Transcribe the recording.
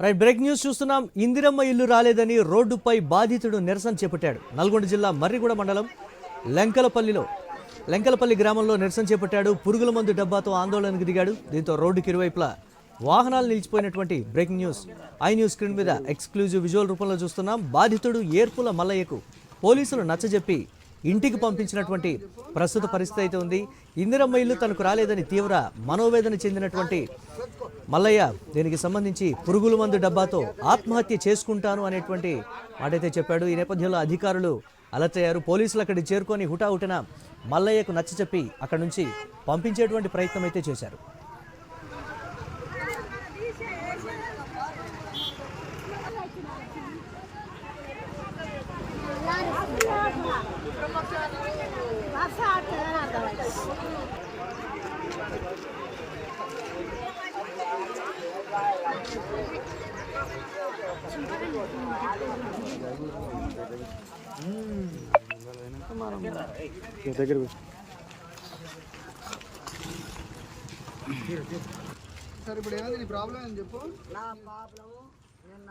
Right, break news చూస్తున్నాం. ఇందిరమ్మ ఇల్లు రాలేదని రోడ్డుపై బాధితుడు నిరసన చేపట్టాడు. నల్గొండ జిల్లా మర్రిగూడ మండలం లెంకలపల్లి గ్రామంలో నిరసన చేపట్టాడు. పురుగుల మందు డబ్బాతో ఆందోళనకు దిగాడు. దీంతో రోడ్డుకి ఇరువైపులా వాహనాలు నిలిచిపోయినటువంటి breaking news iNews screen మీద ఎక్స్క్లూజివ్ విజువల్ రూపంలో చూస్తున్నాం. బాధితుడు ఏర్పుల మల్లయ్యకు పోలీసులు నచ్చజెప్పి ఇంటికి పంపించినటువంటి ప్రస్తుత పరిస్థితి అయితే ఉంది. ఇందిరమ్మ ఇల్లు తనకు రాలేదని తీవ్ర మనోవేదన చెందినటువంటి మల్లయ్య దీనికి సంబంధించి పురుగుల మందు డబ్బాతో ఆత్మహత్య చేసుకుంటాను అనేటువంటి మాటైతే చెప్పాడు. ఈ నేపథ్యంలో అధికారులు అలర్ట్ అయ్యారు. పోలీసులు అక్కడికి చేరుకొని హుటాహుటిన మల్లయ్యకు నచ్చచెప్పి అక్కడి నుంచి పంపించేటువంటి ప్రయత్నం అయితే చేశారు. సార్ ఇప్పుడు ఏమైంది నీ ప్రాబ్లం అని చెప్పు. నా ప్రాబ్లము నిన్న